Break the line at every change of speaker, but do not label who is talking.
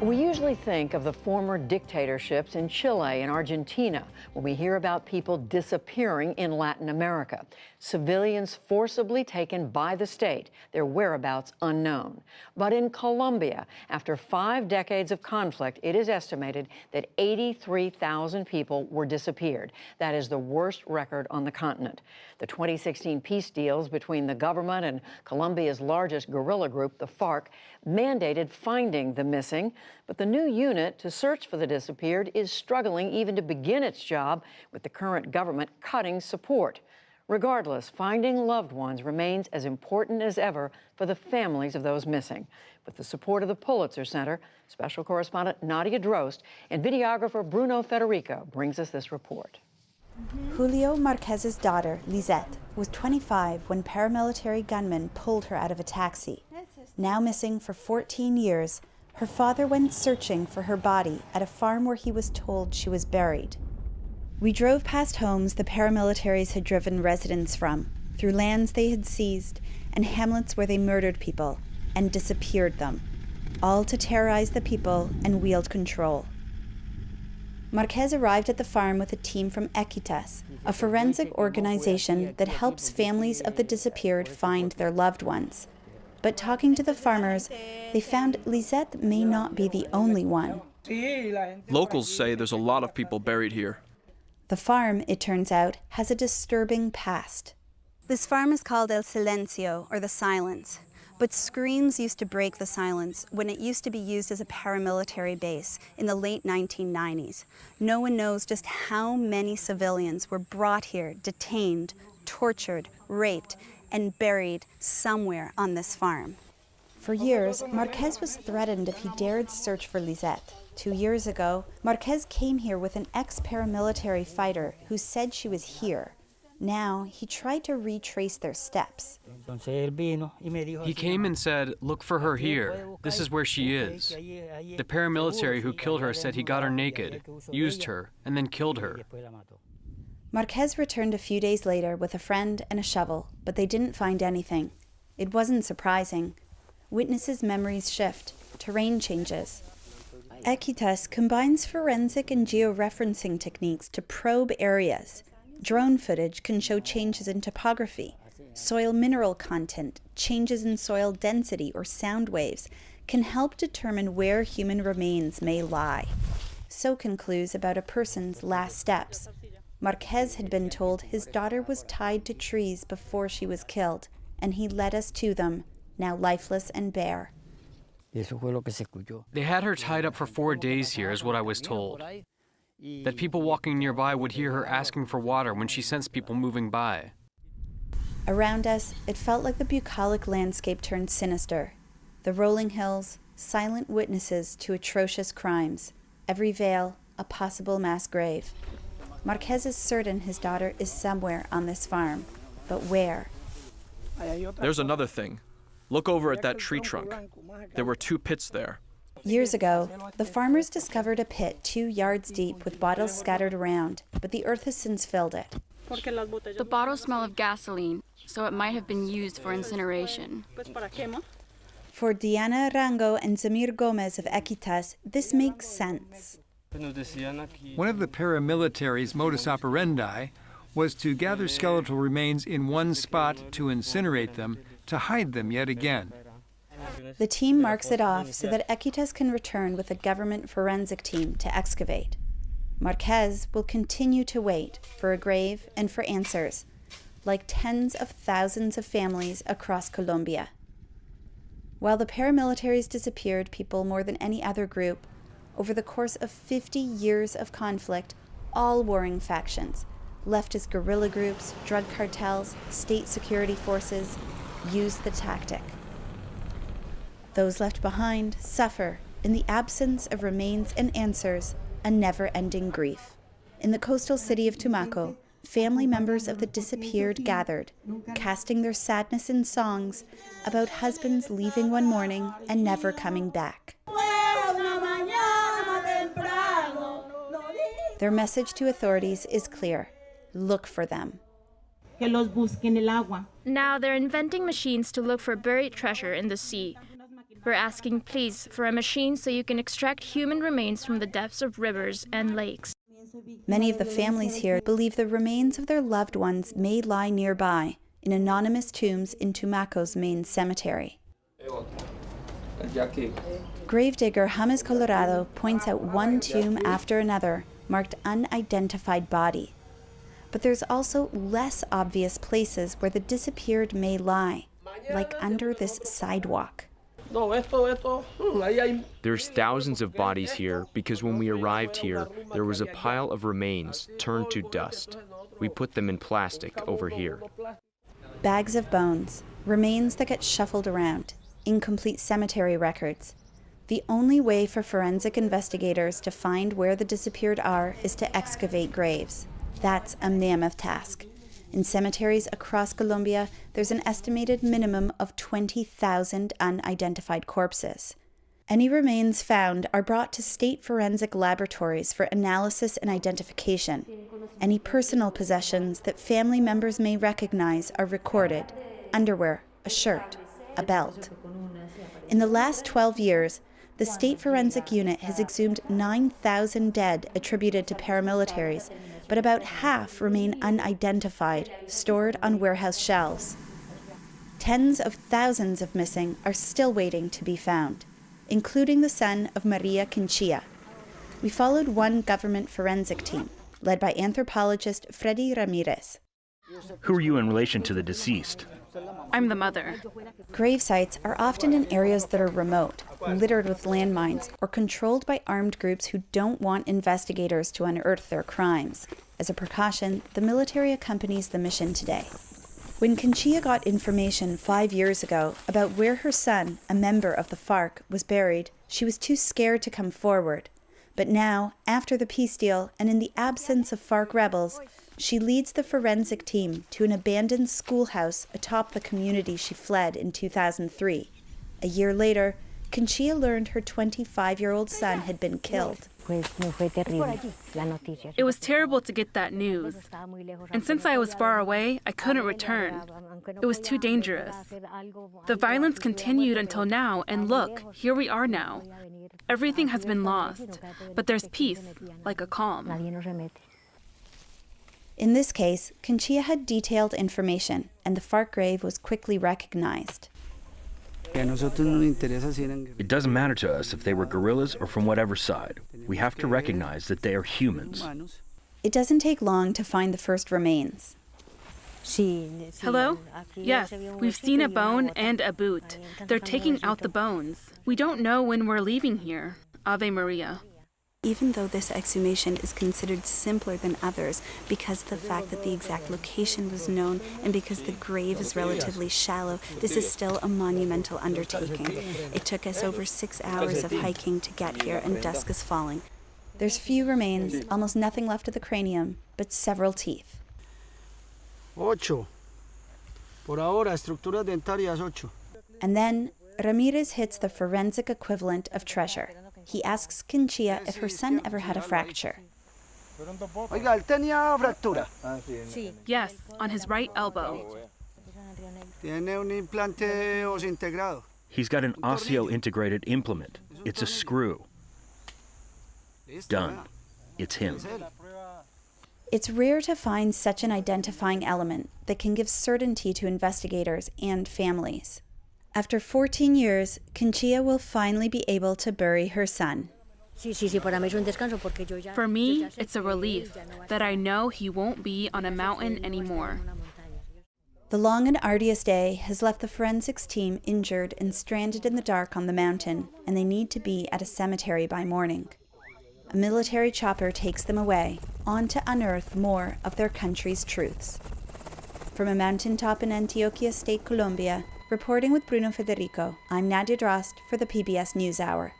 We usually think of the former dictatorships in Chile and Argentina when we hear about people disappearing in Latin America. Civilians forcibly taken by the state, their whereabouts unknown. But in Colombia, after 5 decades of conflict, it is estimated that 83,000 people were disappeared. That is the worst record on the continent. The 2016 peace deals between the government and Colombia's largest guerrilla group, the FARC, mandated finding the missing. But the new unit to search for the disappeared is struggling even to begin its job, with the current government cutting support. Regardless, finding loved ones remains as important as ever for the families of those missing. With the support of the Pulitzer Center, special correspondent Nadia Drost and videographer Bruno Federico brings us this report.
Julio Marquez's daughter, Lisette, was 25 when paramilitary gunmen pulled her out of a taxi. Now missing for 14 years, her father went searching for her body at a farm where he was told she was buried. We drove past homes the paramilitaries had driven residents from, through lands they had seized, and hamlets where they murdered people and disappeared them, all to terrorize the people and wield control. Marquez arrived at the farm with a team from Equitas, a forensic organization that helps families of the disappeared find their loved ones. But talking to the farmers, they found Lisette may not be the only one.
Locals say there's a lot of people buried here.
The farm, it turns out, has a disturbing past. This farm is called El Silencio, or the Silence. But screams used to break the silence when it used to be used as a paramilitary base in the late 1990s. No one knows just how many civilians were brought here, detained, tortured, raped, and buried somewhere on this farm. For years, Marquez was threatened if he dared search for Lisette. 2 years ago, Marquez came here with an ex-paramilitary fighter who said she was here. Now, he tried to retrace their steps.
He came and said, "Look for her here. This is where she is." The paramilitary who killed her said he got her naked, used her, and then killed her.
Marquez returned a few days later with a friend and a shovel, but they didn't find anything. It wasn't surprising. Witnesses' memories shift, terrain changes. Equitas combines forensic and georeferencing techniques to probe areas. Drone footage can show changes in topography. Soil mineral content, changes in soil density or sound waves can help determine where human remains may lie. So can clues about a person's last steps. Marquez had been told his daughter was tied to trees before she was killed, and he led us to them, now lifeless and bare.
They had her tied up for 4 days here, is what I was told. That people walking nearby would hear her asking for water when she sensed people moving by.
Around us, it felt like the bucolic landscape turned sinister. The rolling hills, silent witnesses to atrocious crimes. Every vale, a possible mass grave. Marquez is certain his daughter is somewhere on this farm. But where?
There's another thing. Look over at that tree trunk. There were 2 pits there.
Years ago, the farmers discovered a pit 2 yards deep with bottles scattered around, but the earth has since filled it.
The bottles smell of gasoline, so it might have been used for incineration.
For Diana Rango and Zamir Gomez of Equitas, this makes sense.
One of the paramilitary's modus operandi was to gather skeletal remains in one spot to incinerate them, to hide them yet again.
The team marks it off so that Equitas can return with a government forensic team to excavate. Marquez will continue to wait for a grave and for answers, like tens of thousands of families across Colombia. While the paramilitaries disappeared people more than any other group, over the course of 50 years of conflict, all warring factions, leftist guerrilla groups, drug cartels, state security forces, used the tactic. Those left behind suffer in the absence of remains and answers, a never-ending grief. In the coastal city of Tumaco, family members of the disappeared gathered, casting their sadness in songs about husbands leaving one morning and never coming back. Their message to authorities is clear: look for them.
Now they're inventing machines to look for buried treasure in the sea. We're asking, please, for a machine so you can extract human remains from the depths of rivers and lakes.
Many of the families here believe the remains of their loved ones may lie nearby in anonymous tombs in Tumaco's main cemetery. Gravedigger James Colorado points out one tomb after another marked unidentified body. But there's also less obvious places where the disappeared may lie, like under this sidewalk.
There's thousands of bodies here because when we arrived here, there was a pile of remains turned to dust. We put them in plastic over here.
Bags of bones, remains that get shuffled around, incomplete cemetery records. The only way for forensic investigators to find where the disappeared are is to excavate graves. That's a mammoth task. In cemeteries across Colombia, there's an estimated minimum of 20,000 unidentified corpses. Any remains found are brought to state forensic laboratories for analysis and identification. Any personal possessions that family members may recognize are recorded: underwear, a shirt, a belt. In the last 12 years, the State Forensic Unit has exhumed 9,000 dead attributed to paramilitaries, but about half remain unidentified, stored on warehouse shelves. Tens of thousands of missing are still waiting to be found, including the son of Maria Quinchilla. We followed one government forensic team, led by anthropologist Freddy Ramirez.
Who are you in relation to the deceased?
I'm the mother.
Grave sites are often in areas that are remote, littered with landmines, or controlled by armed groups who don't want investigators to unearth their crimes. As a precaution, the military accompanies the mission today. When Quinchilla got information 5 years ago about where her son, a member of the FARC, was buried, she was too scared to come forward. But now, after the peace deal and in the absence of FARC rebels, she leads the forensic team to an abandoned schoolhouse atop the community she fled in 2003. A year later, Quinchilla learned her 25-year-old son had been killed.
It was terrible to get that news. And since I was far away, I couldn't return. It was too dangerous. The violence continued until now, and look, here we are now. Everything has been lost, but there's peace, like a calm.
In this case, Quinchilla had detailed information, and the FARC grave was quickly recognized.
It doesn't matter to us if they were guerrillas or from whatever side. We have to recognize that they are humans.
It doesn't take long to find the first remains.
Hello? Yes, we've seen a bone and a boot. They're taking out the bones. We don't know when we're leaving here. Ave Maria.
Even though this exhumation is considered simpler than others because of the fact that the exact location was known and because the grave is relatively shallow, this is still a monumental undertaking. It took us over 6 hours of hiking to get here, and dusk is falling. There's few remains, almost nothing left of the cranium, but several teeth.
8. Por ahora, estructuras dentarias 8.
And then Ramirez hits the forensic equivalent of treasure. He asks Quinchilla if her son ever had a fracture.
Oiga, él tenía fractura.
Yes, on his right elbow.
Tiene un implante osintegrado.
He's got an osseo-integrated implement. It's a screw. Done. It's him.
It's rare to find such an identifying element that can give certainty to investigators and families. After 14 years, Quinchilla will finally be able to bury her son.
For me, it's a relief that I know he won't be on a mountain anymore.
The long and arduous day has left the forensics team injured and stranded in the dark on the mountain, and they need to be at a cemetery by morning. A military chopper takes them away, on to unearth more of their country's truths. From a mountaintop in Antioquia State, Colombia, reporting with Bruno Federico, I'm Nadia Drost for the PBS NewsHour.